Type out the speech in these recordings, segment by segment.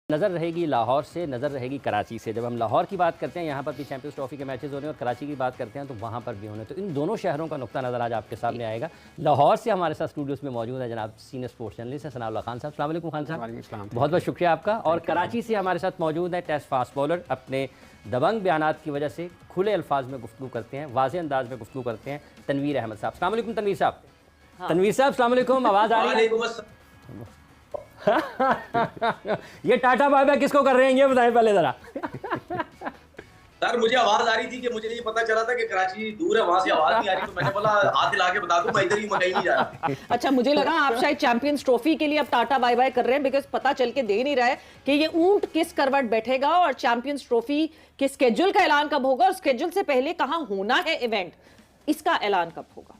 नज़र रहेगी लाहौर से, नज़र रहेगी कराची से। जब हम लाहौर की बात करते हैं, यहाँ पर भी चैंपियंस ट्रॉफी के मैचेस हो रहे हैं, और कराची की बात करते हैं तो वहाँ पर भी होने। तो इन दोनों शहरों का नुक्ता नज़र आज आपके सामने आएगा। लाहौर से हमारे साथ स्टूडियोज़ में मौजूद है जनाब सीनियर स्पोर्ट्स जर्नलिस्ट हैं सनाउल्लाह खान साहब। अस्सलाम वालेकुम खान साहब, बहुत बहुत शुक्रिया आपका। और कराची से हमारे साथ मौजूद है टेस्ट फास्ट बॉलर, अपने दबंग बयानात की वजह से खुले अल्फाज में गुफ्तगू करते हैं, वाज़ेह अंदाज में गुफ्तगू करते हैं, तनवीर अहमद साहब। अस्सलाम वालेकुम तनवीर साहब। तनवीर साहब अस्सलाम वालेकुम, आवाज़ आ रही है? ये टाटा बाय बाय किसको कर रहे हैं ये बताएं पहले जरा। सर मुझे आवाज आ रही थी कि मुझे ये पता चला था कि कराची दूर है, वहां से आवाज नहीं आ रही, तो मैंने बोला हाथ हिला के बता दूं, मैं इधर ही कहीं नहीं जा रहा। अच्छा, मुझे लगा आप शायद चैंपियंस ट्रॉफी के लिए अब टाटा बाय बाय कर रहे हैं, बिकॉज पता चल के दे नहीं रहा है कि ये ऊंट किस करवट बैठेगा और चैंपियंस ट्रॉफी के स्केड्यूल का ऐलान कब होगा और स्केड्यूल से पहले कहां होना है इवेंट, इसका ऐलान कब होगा?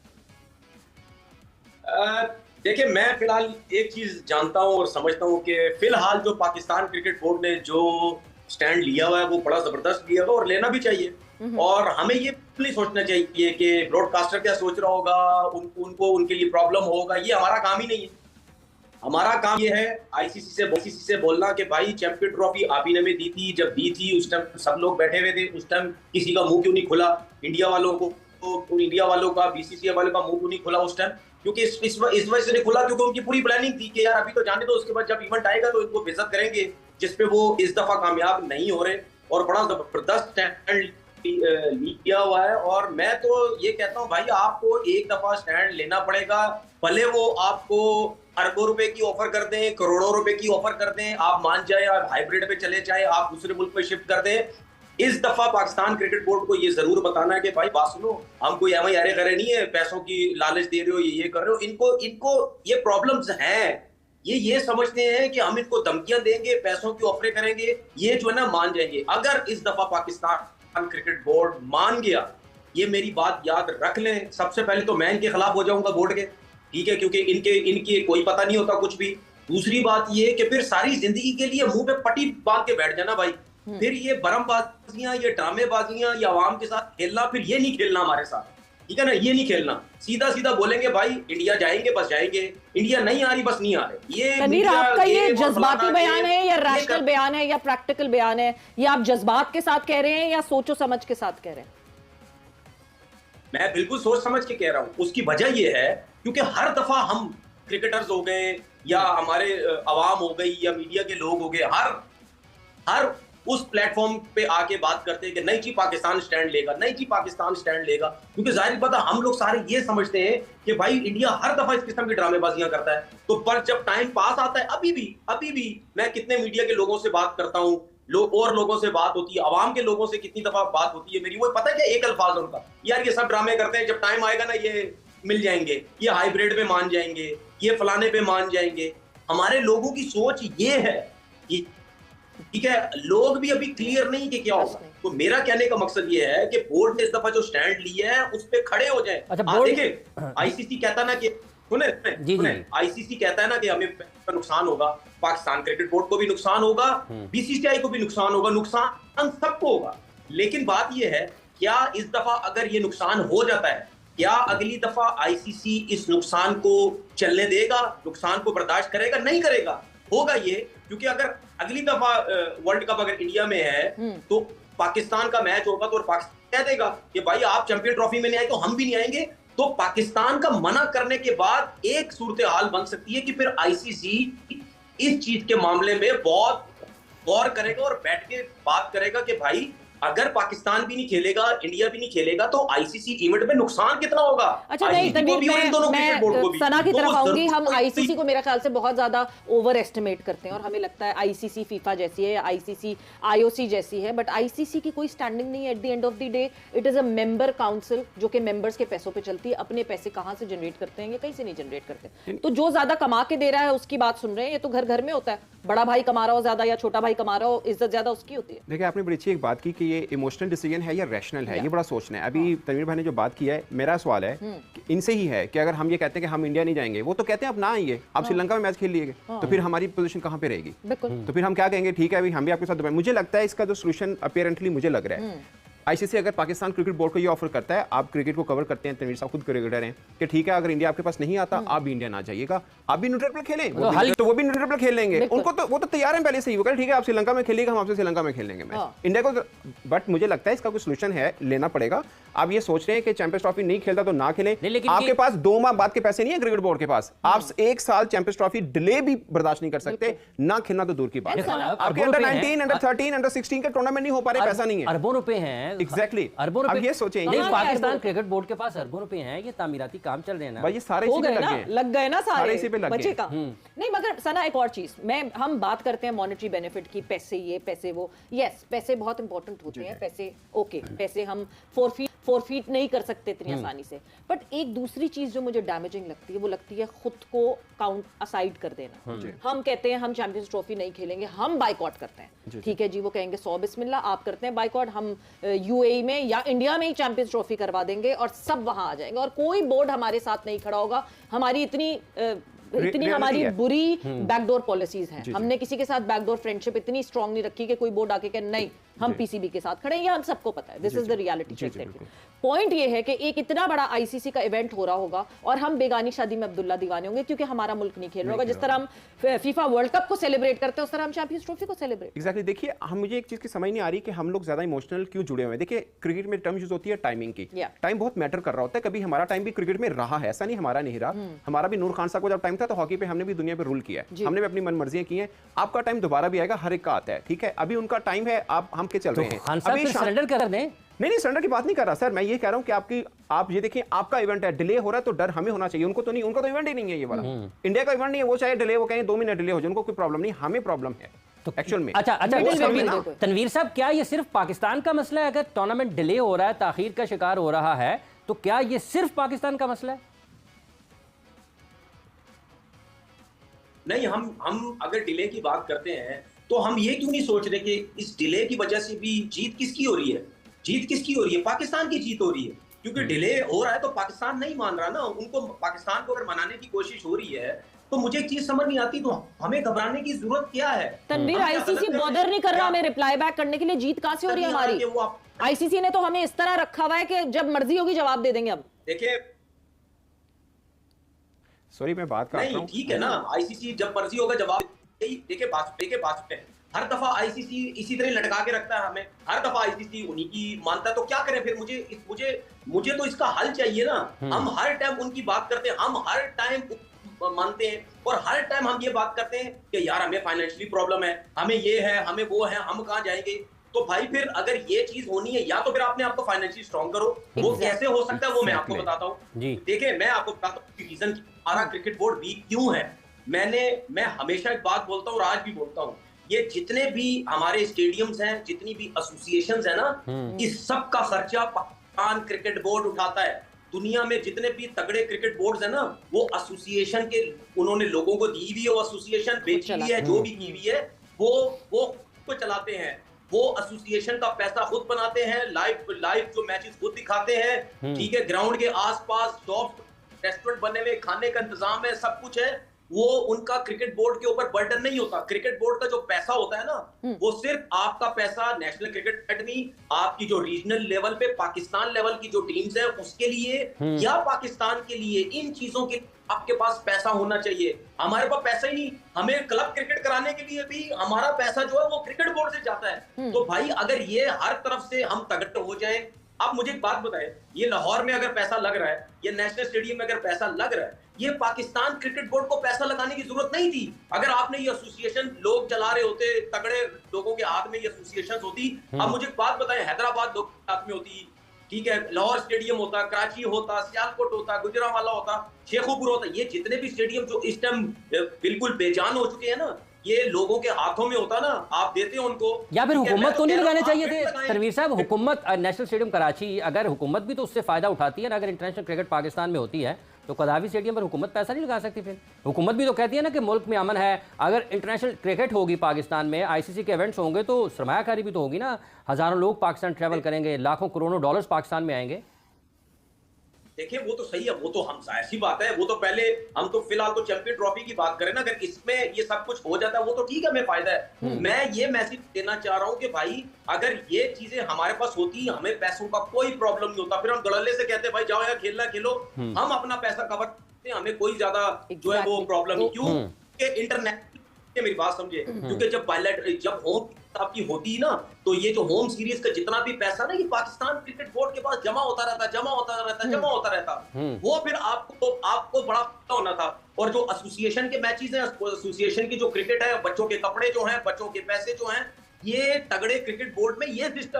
देखिए, मैं फिलहाल एक चीज जानता हूं और समझता हूं कि फिलहाल जो पाकिस्तान क्रिकेट बोर्ड ने जो स्टैंड लिया हुआ है वो बड़ा जबरदस्त लिया हुआ और लेना भी चाहिए। और हमें ये नहीं सोचना चाहिए कि ब्रॉडकास्टर क्या सोच रहा होगा, उनको उनके लिए प्रॉब्लम होगा, ये हमारा काम ही नहीं है। हमारा काम ये है आईसीसी से बोलना कि भाई चैंपियन ट्रॉफी आप ही ने में दी थी, जब दी थी उस टाइम सब लोग बैठे हुए थे, उस टाइम किसी का मुंह क्यों नहीं खुला? इंडिया वालों को, तो इंडिया वालों का, बीसीसीआई वालों का मुंह क्यों नहीं खुला उस टाइम? क्योंकि इस वजह से नहीं खुला क्योंकि उनकी पूरी प्लानिंग थी कि यार अभी तो जाने दो, उसके बाद जब इवेंट आएगा तो इनको बेइज्जत करेंगे, जिसपे वो इस दफा कामयाब नहीं हो रहे और बड़ा जबरदस्त स्टैंड लिया हुआ है। और मैं तो ये कहता हूँ भाई, आपको एक दफा स्टैंड लेना पड़ेगा, भले वो आपको अरबों रुपए की ऑफर कर दें, करोड़ों रुपए की ऑफर कर दें, आप मान जाए, आप हाइब्रिड पे चले जाए, आप दूसरे मुल्क पे शिफ्ट कर दें। इस दफा पाकिस्तान क्रिकेट बोर्ड को ये जरूर बताना है कि भाई बात सुनो, हम कोई एम आई अरे करे नहीं है, पैसों की लालच दे रहे हो, ये कर रहे हो, इनको ये प्रॉब्लम्स हैं। ये समझते हैं कि हम इनको धमकियां देंगे, पैसों की ऑफरें करेंगे, ये जो है ना मान जाएंगे। अगर इस दफा पाकिस्तान क्रिकेट बोर्ड मान गया, ये मेरी बात याद रख लें, सबसे पहले तो मैं इनके खिलाफ हो जाऊंगा बोर्ड के, ठीक है, क्योंकि इनके कोई पता नहीं होता कुछ भी। दूसरी बात ये कि फिर सारी जिंदगी के लिए मुंह पे पट्टी बांध के बैठ जाना भाई, फिर ये बरमबाजियां, ये ड्रामेबाजियां, ये आवाम के साथ खेलना, फिर ये नहीं खेलना हमारे साथ, ठीक है ना, ये नहीं खेलना। सीधा सीधा बोलेंगे भाई इंडिया जाएंगे बस जाएंगे, इंडिया नहीं आ रही बस नहीं आ रही। ये तनवीर, आपका ये जज्बाती बयान है या रैशनल बयान है या प्रैक्टिकल बयान है? ये आप जज्बात के साथ कह रहे हैं या सोचो समझ के साथ कह रहे हैं? मैं बिल्कुल सोच समझ के कह रहा हूं। उसकी वजह ये है क्योंकि हर दफा हम क्रिकेटर्स हो गए या हमारे अवाम हो गई या मीडिया के लोग हो गए, हर उस प्लेटफॉर्म पे आके बात करते हैं कि नहीं जी पाकिस्तान स्टैंड लेगा, नहीं जी पाकिस्तान स्टैंड लेगा, क्योंकि जाहिर बात है हम लोग सारे ये समझते हैं कि भाई इंडिया हर दफा इस किस्म की ड्रामेबाजियां करता है। तो पर जब टाइम पास आता है, अभी भी मैं कितने मीडिया के लोगों से बात करता हूं, और लोगों से बात होती है, आवाम के लोगों से कितनी दफा बात होती है मेरी, वो पता है क्या एक अल्फाज उनका, यार ये सब ड्रामे करते हैं, जब टाइम आएगा ना ये मिल जाएंगे, ये हाइब्रिड पे मान जाएंगे, ये फलाने पे मान जाएंगे। हमारे लोगों की सोच ये है, ठीक है, लोग भी अभी क्लियर नहीं कि क्या होगा। तो मेरा कहने का मकसद ये है कि बोर्ड ने इस दफा जो स्टैंड लिया है उस पे खड़े हो जाए। अच्छा, देखिए आईसीसी कहता ना कि आईसीसी कहता है ना कि हमें नुकसान होगा, पाकिस्तान क्रिकेट बोर्ड को भी नुकसान होगा, बीसीसीआई को भी नुकसान होगा, नुकसान सबको होगा। लेकिन बात यह है, क्या इस दफा अगर ये नुकसान हो जाता है, क्या अगली दफा आईसीसी इस नुकसान को चलने देगा, नुकसान को बर्दाश्त करेगा? नहीं करेगा। होगा ये, क्योंकि अगर अगली दफा वर्ल्ड कप अगर इंडिया में है तो पाकिस्तान का मैच होगा तो पाकिस्तान कह देगा कि भाई आप चैंपियन ट्रॉफी में नहीं आए तो हम भी नहीं आएंगे। तो पाकिस्तान का मना करने के बाद एक सूरत हाल बन सकती है कि फिर आईसीसी इस चीज के मामले में बहुत गौर करेगा और बैठ के बात करेगा कि भाई अगर पाकिस्तान भी नहीं खेलेगा, इंडिया भी नहीं खेलेगा, तो आईसीसी इवेंट में नुकसान कितना होगा। अच्छा नहीं तनवीर, मैं सना की तरफ आऊंगी। हम आईसीसी को मेरा ख्याल से बहुत ज्यादा ओवर एस्टिमेट करते हैं और हमें लगता है आईसीसी फीफा जैसी है या आईसीसी आईओसी जैसी है, बट आईसीसी की कोई स्टैंडिंग नहीं है। At the end of the day it is a member council जो कि मेंबर्स के पैसों पे चलती है। अपने पैसे कहां से जनरेट करते हैं, ये कहीं से नहीं जनरेट करते। तो जो ज्यादा कमा के दे रहा है उसकी बात सुन रहे हैं, ये तो घर घर में होता है, बड़ा भाई कमा रहा हो ज्यादा या छोटा भाई कमा रहा हो, इज्जत ज्यादा उसकी होती है। देखिए, आपने बड़ी अच्छी एक बात की कि ये इमोशनल डिसीजन है या रैशनल है, ये बड़ा सोचना है। अभी तनवीर भाई ने जो बात की है, मेरा सवाल है कि इनसे ही है कि अगर हम ये कहते हैं कि हम इंडिया नहीं जाएंगे, वो तो कहते हैं आप ना आइए, आप श्रीलंका में मैच खेल लीजिए, तो फिर हमारी पोजीशन कहां पे रहेगी? तो फिर हम क्या कहेंगे, ठीक है अभी हम भी आपके साथ। मुझे लगता है इसका जो सोल्यूशन अपेरेंटली मुझे लग रहा है, आईसीसी अगर पाकिस्तान क्रिकेट बोर्ड को ये ऑफर करता है, आप क्रिकेट को कवर करते हैं, तनवीर साहब खुद क्रिकेटर हैं, कि ठीक है अगर इंडिया आपके पास नहीं आता आप भी इंडिया ना जाइएगा, आप भी न्यूट्रल पर खेलें, तो वो भी न्यूट्रल पर खेल लेंगे। उनको तो वो तो तैयार हैं पहले से ही, वो कह ठीक है आप श्रीलंका में खेलिएगा, हम आपसे श्रीलंका में खेल लेंगे मैच इंडिया को। बट मुझे लगता है इसका कोई सोल्यूशन है, लेना पड़ेगा। आप ये सोच रहे हैं कि चैंपियंस ट्रॉफी नहीं खेलता तो ना खेलें, आपके पास 2 माह बाद के पैसे नहीं है क्रिकेट बोर्ड के पास, आप 1 साल चैंपियंस ट्रॉफी डिले भी बर्दाश्त नहीं कर सकते, ना खेलना तो दूर की बात है। आपके अंडर 19, अंडर 13, अंडर 16 के टूर्नामेंट नहीं हो पा रहे, पैसा नहीं है, अरबों रुपए हैं। एग्जैक्टली, अरबों रुपए। अब ये सोचें, नहीं पाकिस्तान क्रिकेट बोर्ड के पास अरबों रुपए हैं, ये तामीराती काम चल रहे हैं ना भाई, ये सारे इसी पे लग गए ना, सारे इसी पे लग बचे गए। का नहीं। मगर सना एक और चीज, हम बात करते हैं मॉनेटरी बेनिफिट की, पैसे ये पैसे वो, यस पैसे बहुत इंपॉर्टेंट होते हैं, पैसे ओके, पैसे हम फोरफीट नहीं कर सकते इतनी आसानी से, बट एक दूसरी चीज जो मुझे डैमेजिंग लगती है वो लगती है खुद को काउंट असाइड कर देना। हम कहते हैं हम चैंपियंस ट्रॉफी नहीं खेलेंगे, हम बाइकॉट करते हैं, ठीक है जी, वो कहेंगे 100 बिस्मिल्लाह, आप करते हैं बाइकॉट, हम यूएई में या इंडिया में ही चैंपियंस ट्रॉफी करवा देंगे और सब वहां आ जाएंगे और कोई बोर्ड हमारे साथ नहीं खड़ा होगा। हमारी इतनी हमारी बुरी बैकडोर पॉलिसीज हैं, हमने किसी के साथ बैकडोर फ्रेंडशिप इतनी स्ट्रांग नहीं रखी कि कोई बोर्ड आके कहे नहीं हम पीसीबी के साथ खड़े हैं, ये हम सबको पता है, this is the reality check. Point ये है कि एक इतना बड़ा आईसीसी का इवेंट हो रहा होगा और हम बेगानी शादी में अब्दुल्ला दीवाने होंगे क्योंकि हमारा मुल्क नहीं खेल रहा होगा। जिस तरह हम फीफा वर्ल्ड कप को सेलिब्रेट करते हैं उस तरह हम चैंपियंस ट्रॉफी को सेलिब्रेट। एग्जैक्टली, देखिए हम मुझे एक चीज की समझ नहीं आ रही कि हम लोग ज्यादा इमोशनल क्यों जुड़े हुए हैं। देखिए क्रिकेट में टर्म यूज होती है टाइमिंग की, टाइम बहुत मैटर कर रहा होता है। कभी हमारा टाइम भी क्रिकेट में रहा है, ऐसा नहीं हमारा नहीं रहा, हमारा भी नूर खान साहब को जब टाइम था तो हॉकी पे हमने भी दुनिया पे रूल किया है, हमने भी अपनी मनमर्जियां की हैं। आपका टाइम दोबारा भी आएगा, हर एक का आता है, ठीक है, अभी उनका टाइम है, आप हम के चल रहे हैं, अभी सरेंडर कर दें। नहीं सरेंडर की बात नहीं कर रहा सर, मैं ये कह रहा हूं कि आप ये देखिए आपका इवेंट है, डिले हो रहा है तो डर हमें होना चाहिए, उनको तो नहीं, उनका तो इवेंट ही नहीं है ये वाला, इंडिया का इवेंट नहीं है, वो चाहे डिले, वो कहें 2 महीने डिले हो जाए, उनको कोई प्रॉब्लम नहीं, हमें प्रॉब्लम है तो एक्चुअल में। अच्छा तनवीर साहब, क्या ये सिर्फ पाकिस्तान का मसला है? अगर टूर्नामेंट डिले हो रहा है, ताखीर का शिकार हो रहा है, तो क्या ये सिर्फ पाकिस्तान का मसला है? नहीं, हम अगर डिले की बात करते हैं तो हम ये क्यों नहीं सोच रहे कि इस डिले की वजह से भी जीत किसकी हो रही है? जीत किसकी हो रही है? पाकिस्तान की जीत हो रही है, क्योंकि डिले हो रहा है तो पाकिस्तान नहीं मान रहा ना, उनको पाकिस्तान को अगर मनाने की कोशिश हो रही है तो मुझे एक चीज समझ नहीं आती, तो हमें घबराने की जरूरत क्या है? तनवीर, आईसीसी बॉदर नहीं कर रहा हमें रिप्लाई बैक करने के लिए, जीत कहां से हो रही है हमारी? आईसीसी ने तो हमें इस तरह रखा हुआ है कि जब मर्जी होगी जवाब दे देंगे। अब देखिए, सॉरी मैं बात कर रहा हूं, ठीक है ना, आईसीसी जब मर्जी होगा जवाब देखिए, बात पे हर दफा आईसीसी इसी तरह लटका के रखता है हमें, हर दफा आईसीसी उन्हीं की मानता है, तो क्या करें फिर? मुझे तो इसका हल चाहिए ना। हम हर टाइम उनकी बात करते हैं, हम हर टाइम मानते हैं और हर टाइम हम ये बात करते हैं कि यार हमें फाइनेंशियली प्रॉब्लम है, हमें ये है, हमें वो है, हम कहाँ जाएंगे? तो भाई फिर अगर ये चीज होनी है, या तो फिर आपने आपको फाइनेंशियली स्ट्रॉन्ग करो, वो कैसे हो सकता है वो मैं आपको बताता हूँ। देखिए मैं आपको बताता हूँ रीजन हमारा क्रिकेट बोर्ड वीक क्यों है। मैं हमेशा एक बात बोलता हूँ और आज भी बोलता हूँ, ये जितने भी हमारे स्टेडियम्स हैं, जितनी भी एसोसिएशंस हैं ना, इस सब का खर्चा पाकिस्तान क्रिकेट बोर्ड उठाता है। दुनिया में जितने भी तगड़े क्रिकेट बोर्ड्स हैं ना, वो एसोसिएशन के उन्होंने लोगों को दी हुई है, वो एसोसिएशन बेची हुई है, जो भी की हुई है वो खुद चलाते हैं, वो एसोसिएशन का पैसा खुद बनाते हैं, लाइव जो मैचेस खुद दिखाते हैं, ठीक है, ग्राउंड के आसपास शॉप रेस्टोरेंट बने हुए, खाने का इंतजाम है, सब कुछ है। वो उनका क्रिकेट बोर्ड के ऊपर बर्डन नहीं होता। क्रिकेट बोर्ड का जो पैसा होता है ना, वो सिर्फ आपका पैसा नेशनल क्रिकेट अकेडमी, आपकी जो रीजनल लेवल पे पाकिस्तान लेवल की जो टीम्स है उसके लिए या पाकिस्तान के लिए, इन चीजों के आपके पास पैसा होना चाहिए। हमारे पास पैसा ही नहीं, हमें क्लब क्रिकेट कराने के लिए भी हमारा पैसा जो है वो क्रिकेट बोर्ड से जाता है। तो भाई अगर ये हर तरफ से हम तगड़े हो जाएं, आप मुझे एक बात बताएं, ये लाहौर में अगर पैसा लग रहा है, ये नेशनल स्टेडियम में अगर पैसा लग रहा है, ये पाकिस्तान क्रिकेट बोर्ड को पैसा लगाने की जरूरत नहीं थी। अगर आपने ये एसोसिएशन लोग चला रहे होते, तगड़े लोगों के हाथ में ये एसोसिएशन होती। अब मुझे एक बात बताएं, हैदराबाद लोग के हाथ में होती, ठीक है, लाहौर स्टेडियम होता, कराची होता, सियालकोट होता, गुजरांवाला होता, शेखुपुर होता, ये जितने भी स्टेडियम जो इस टाइम बिल्कुल बेजान हो चुके हैं ना, ये लोगों के हाथों में होता ना, आप देते हो उनको। या फिर हुकूमत को नहीं लगाने चाहिए थे तनवीर साहब? हुकूमत, नेशनल स्टेडियम कराची, अगर हुकूमत भी तो उससे फायदा उठाती है ना, अगर इंटरनेशनल क्रिकेट पाकिस्तान में होती है तो कदाफी स्टेडियम पर हुकूमत पैसा नहीं लगा सकती? फिर हुकूमत भी तो कहती है ना कि मुल्क में अमन है, अगर इंटरनेशनल क्रिकेट होगी पाकिस्तान में, आईसीसी के इवेंट्स होंगे तो सरमायाकारी भी तो होगी ना, हज़ारों लोग पाकिस्तान ट्रैवल करेंगे, लाखों करोड़ों डॉलर्स पाकिस्तान में आएंगे। देखिए वो तो सही है, वो तो हम जाहिर सी बात है, वो तो पहले हम तो फिलहाल तो चैंपियन ट्रॉफी की बात करें ना, अगर इसमें ये सब कुछ हो जाता है वो तो ठीक है, हमें फायदा है। मैं ये मैसेज देना चाह रहा हूँ कि भाई अगर ये चीजें हमारे पास होती, हमें पैसों का कोई प्रॉब्लम नहीं होता, फिर हम गड़ल्ले से कहते भाई जाओ यार खेलना खेलो, हम अपना पैसा कवर करते हैं, हमें कोई ज्यादा जो है वो प्रॉब्लम नहीं। क्यों इंटरनेशनल, मेरी बात समझे, क्योंकि जब होम आपकी होती है ना, तो ये जो होम सीरीज का जितना भी पैसा ना, ये पाकिस्तान क्रिकेट बोर्ड के पास जमा होता रहता, वो फिर आपको बड़ा फायदा होना था। और जो एसोसिएशन के मैचेस हैं, एसोसिएशन की जो क्रिकेट है, बच्चों के कपड़े जो हैं, बच्चों के पैसे जो हैं, ये तगड़े क्रिकेट बोर्ड में ये सिस्टम